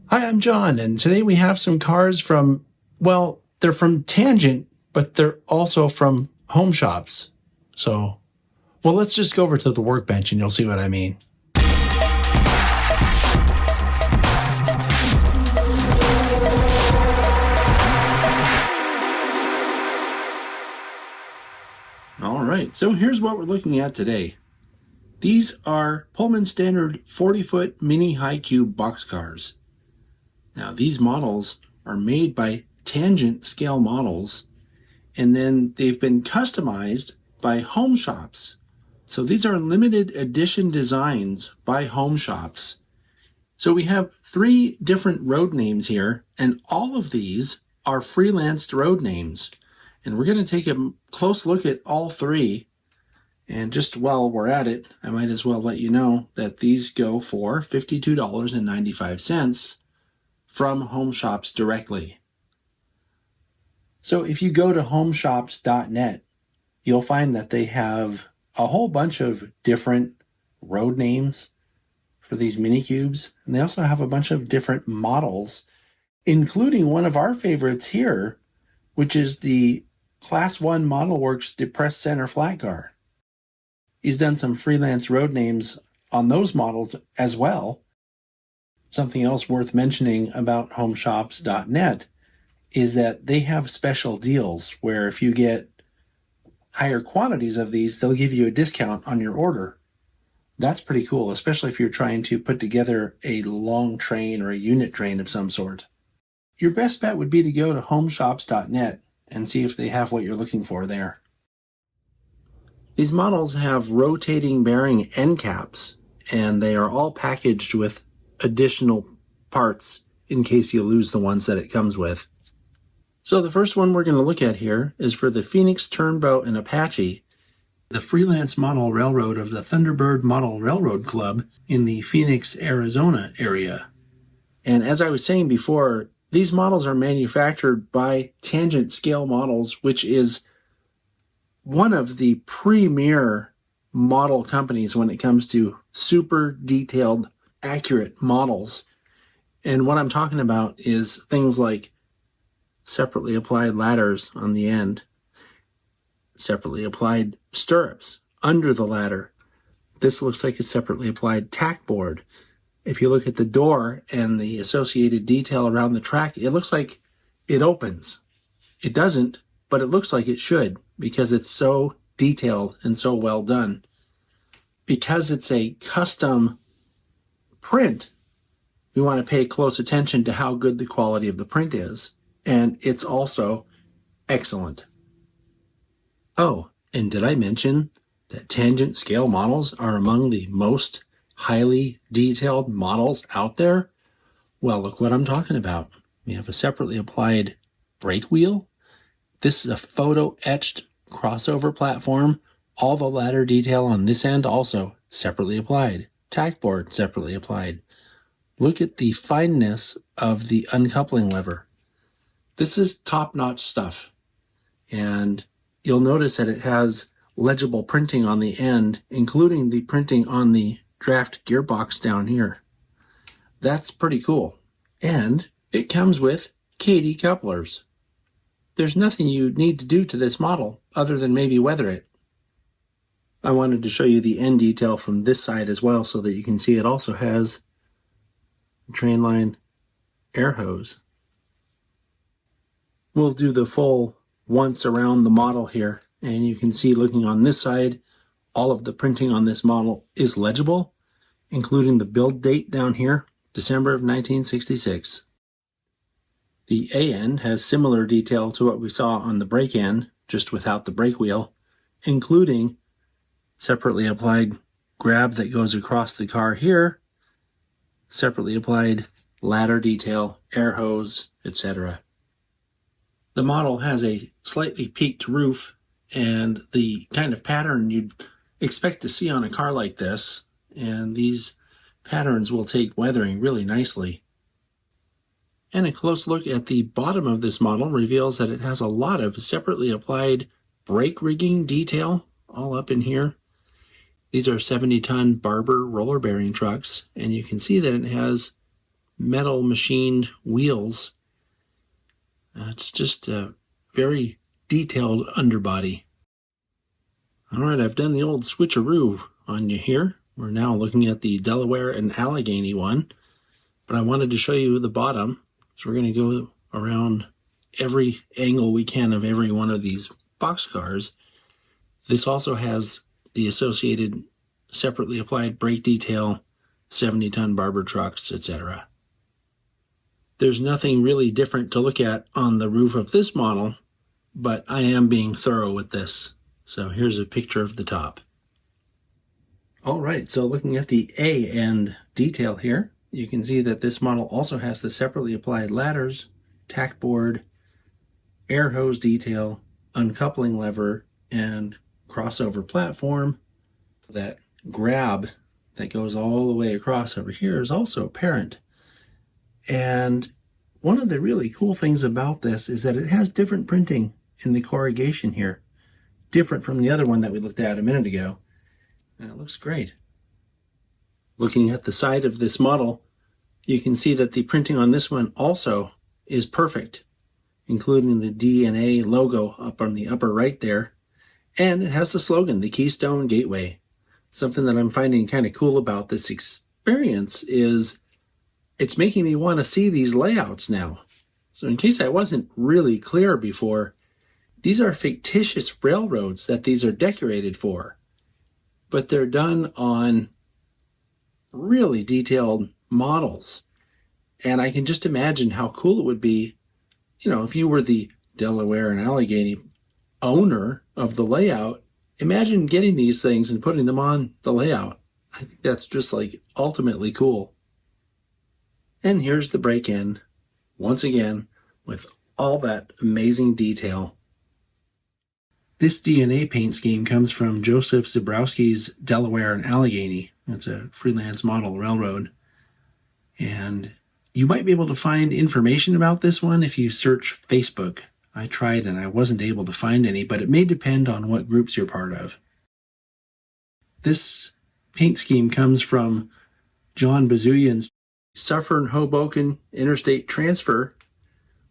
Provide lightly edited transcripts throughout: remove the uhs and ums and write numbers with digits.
Hi, I'm John, and today we have some cars from, well, they're from Tangent, but they're also from home shops. So, well, let's just go over to the workbench and you'll see what I mean. All right, so here's what we're looking at today. These are Pullman Standard 40-foot mini high cube boxcars. Now, these models are made by Tangent Scale Models, and then they've been customized by home shops. So these are limited edition designs by home shops. So we have 3 different road names here, and all of these are freelanced road names. And we're going to take a close look at all 3. And just while we're at it, I might as well let you know that these go for $52.95 from home shops directly. So if you go to homeshops.net, you'll find that they have a whole bunch of different road names for these mini cubes, and they also have a bunch of different models, including one of our favorites here, which is the Class 1 Model Works depressed center flat car. He's done some freelance road names on those models as well. Something else worth mentioning about homeshops.net is that they have special deals where if you get higher quantities of these, they'll give you a discount on your order. That's pretty cool, especially if you're trying to put together a long train or a unit train of some sort. Your best bet would be to go to homeshops.net and see if they have what you're looking for there. These models have rotating bearing end caps, and they are all packaged with additional parts in case you lose the ones that it comes with. So the first one we're going to look at here is for the Phoenix Turnbow and Apache, the freelance model railroad of the Thunderbird Model Railroad Club in the Phoenix, Arizona area. And as I was saying before, these models are manufactured by Tangent Scale Models, which is one of the premier model companies when it comes to super detailed, accurate models. And what I'm talking about is things like separately applied ladders on the end, separately applied stirrups under the ladder. This looks like a separately applied tack board. If you look at the door and the associated detail around the track, it looks like it opens. It doesn't, but it looks like it should because it's so detailed and so well done. Because it's a custom print, we want to pay close attention to how good the quality of the print is. And it's also excellent. Oh, and did I mention that Tangent Scale Models are among the most highly detailed models out there? Well, look what I'm talking about. We have a separately applied brake wheel. This is a photo-etched crossover platform. All the ladder detail on this end also separately applied. Tack board separately applied. Look at the fineness of the uncoupling lever. This is top-notch stuff. And you'll notice that it has legible printing on the end, including the printing on the draft gearbox down here. That's pretty cool. And it comes with Kadee couplers. There's nothing you need to do to this model other than maybe weather it. I wanted to show you the end detail from this side as well so that you can see it also has a train line air hose. We'll do the full once around the model here, and you can see looking on this side, all of the printing on this model is legible, including the build date down here, December of 1966. The A end has similar detail to what we saw on the brake end, just without the brake wheel, including separately applied grab that goes across the car here, separately applied ladder detail, air hose, etc. The model has a slightly peaked roof and the kind of pattern you'd expect to see on a car like this, and these patterns will take weathering really nicely. And a close look at the bottom of this model reveals that it has a lot of separately applied brake rigging detail all up in here. These are 70-ton Barber roller bearing trucks, and you can see that it has metal machined wheels. It's just a very detailed underbody. All right, I've done the old switcheroo on you here. We're now looking at the Delaware and Allegheny one, but I wanted to show you the bottom. So we're going to go around every angle we can of every one of these boxcars. This also has the associated separately applied brake detail, 70-ton Barber trucks, etc. There's nothing really different to look at on the roof of this model, but I am being thorough with this. So here's a picture of the top. All right, so looking at the A end detail here, you can see that this model also has the separately applied ladders, tack board, air hose detail, uncoupling lever, and crossover platform. That grab that goes all the way across over here is also apparent. And one of the really cool things about this is that it has different printing in the corrugation here, different from the other one that we looked at a minute ago, and it looks great. Looking at the side of this model, you can see that the printing on this one also is perfect, including the D&A logo up on the upper right there, and it has the slogan, the Keystone Gateway. Something that I'm finding kind of cool about this experience is it's making me want to see these layouts now. So in case I wasn't really clear before, these are fictitious railroads that these are decorated for, but they're done on really detailed models. And I can just imagine how cool it would be, if you were the Delaware and Allegheny owner of the layout. Imagine getting these things and putting them on the layout. I think that's just like ultimately cool. And here's the break end, once again, with all that amazing detail. This D&A paint scheme comes from Joseph Zebrowski's Delaware and Allegheny. It's a freelance model railroad. And you might be able to find information about this one if you search Facebook. I tried and I wasn't able to find any, but it may depend on what groups you're part of. This paint scheme comes from John Bazoulian's Suffern Hoboken Interstate Transfer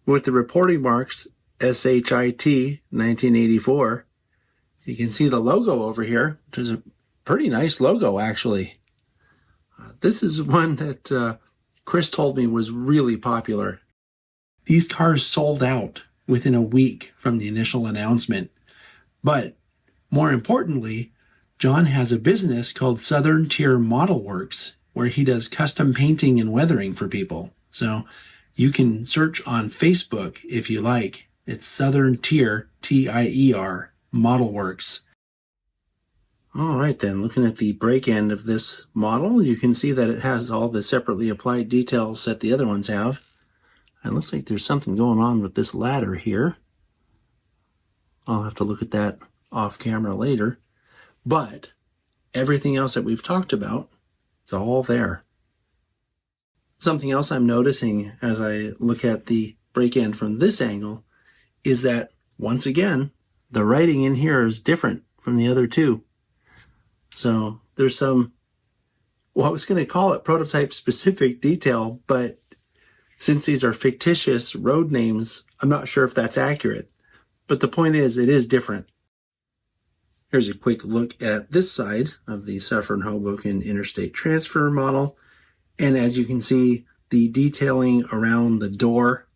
with the reporting marks SHIT 1984. You can see the logo over here, which is a pretty nice logo actually. This is one that Chris told me was really popular. These cars sold out within a week from the initial announcement. But more importantly, John has a business called Southern Tier Model Works, where he does custom painting and weathering for people. So you can search on Facebook if you like. It's Southern Tier, T-I-E-R, Model Works. All right then, looking at the break end of this model, you can see that it has all the separately applied details that the other ones have. It looks like there's something going on with this ladder here. I'll have to look at that off camera later. But everything else that we've talked about, it's all there. Something else I'm noticing as I look at the break end from this angle is that, once again, the writing in here is different from the other two. So there's some, well, I was going to call it prototype specific detail, but since these are fictitious road names, I'm not sure if that's accurate. But the point is, it is different. Here's a quick look at this side of the Suffern Hoboken Interstate Transfer model. And as you can see, the detailing around the door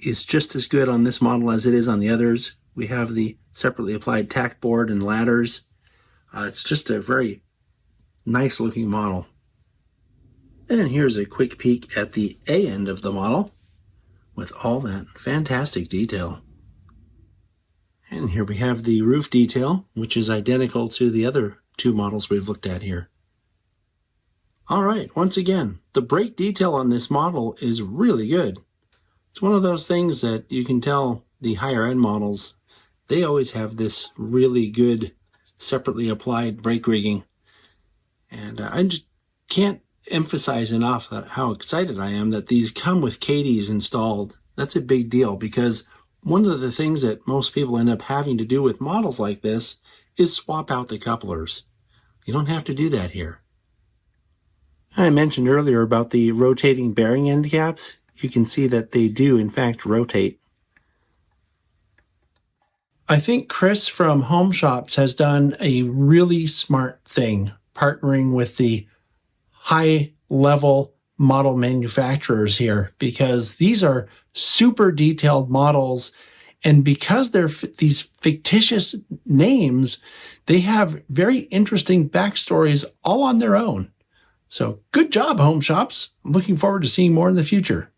is just as good on this model as it is on the others. We have the separately applied tack board and ladders. It's just a very nice looking model. And here's a quick peek at the A end of the model with all that fantastic detail. And here we have the roof detail, which is identical to the other two models we've looked at here. All right, once again, the brake detail on this model is really good. It's one of those things that you can tell the higher end models, they always have this really good separately applied brake rigging. And I just can't emphasize enough how excited I am that these come with Kadees installed. That's a big deal because one of the things that most people end up having to do with models like this is swap out the couplers. You don't have to do that here. I mentioned earlier about the rotating bearing end caps. You can see that they do, in fact, rotate. I think Chris from Home Shops has done a really smart thing, partnering with the high level model manufacturers here, because these are super detailed models. And because they're these fictitious names, they have very interesting backstories all on their own. So good job, Home Shops. I'm looking forward to seeing more in the future.